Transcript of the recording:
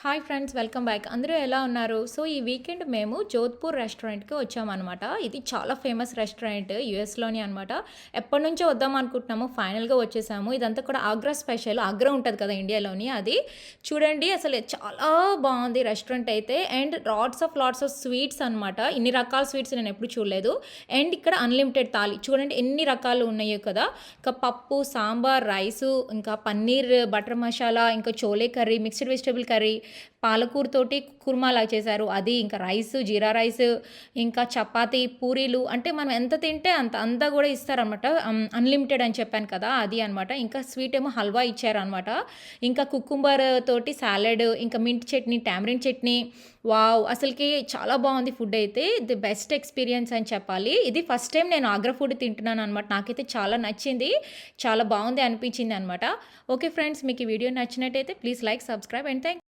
Hi friends, welcome back. అందరూ ఎలా ఉన్నారు? సో ఈ వీకెండ్ మేము జోధ్పూర్ రెస్టారెంట్‌కి వచ్చామనమాట. ఇది చాలా ఫేమస్ రెస్టారెంట్ యూఎస్‌లోని అనమాట. ఎప్పటినుంచో వద్దాం అనుకుంటున్నాము. ఫైనల్‌గా వచ్చేసాము. ఇదంతా కూడా ఆగ్రా స్పెషల్. ఆగ్రా ఉంటది కదా ఇండియాలోని. అది చూడండి, అసలు చాలా బాగుంది రెస్టారెంట్ అయితే. అండ్ లాట్స్ ఆఫ్ స్వీట్స్ అనమాట. ఇన్ని రకాల స్వీట్స్ నేను ఎప్పుడు చూడలేదు. అండ్ ఇక్కడ అన్లిమిటెడ్ థాలి చూడండి ఎన్ని రకాలు ఉన్నాయో కదా. ఇంకా పప్పు, సాంబార్, రైసు, ఇంకా పన్నీర్ బటర్ మసాలా, ఇంకా chole curry, mixed vegetable curry, పాలకూరతోటి కుర్మాలాగా చేశారు. అది ఇంకా రైస్, జీరా రైస్, ఇంకా చపాతీ, పూరీలు, అంటే మనం ఎంత తింటే అంతా కూడా ఇస్తారనమాట. అన్లిమిటెడ్ అని చెప్పాను కదా, అది అనమాట. ఇంకా స్వీట్ ఏమో హల్వా ఇచ్చారనమాట. ఇంకా కుకుంబర్ తోటి సాలెడ్, ఇంకా mint chutney, tamarind chutney. Wow! అసలుకి చాలా బాగుంది ఫుడ్ అయితే. ది బెస్ట్ ఎక్స్పీరియన్స్ అని చెప్పాలి. ఇది ఫస్ట్ టైం నేను ఆగ్రా ఫుడ్ తింటున్నాను అనమాట. నాకైతే చాలా నచ్చింది. చాలా బాగుంది అనిపించింది అనమాట. ఓకే ఫ్రెండ్స్, మీకు ఈ వీడియో నచ్చినట్టయితే please like, subscribe and thank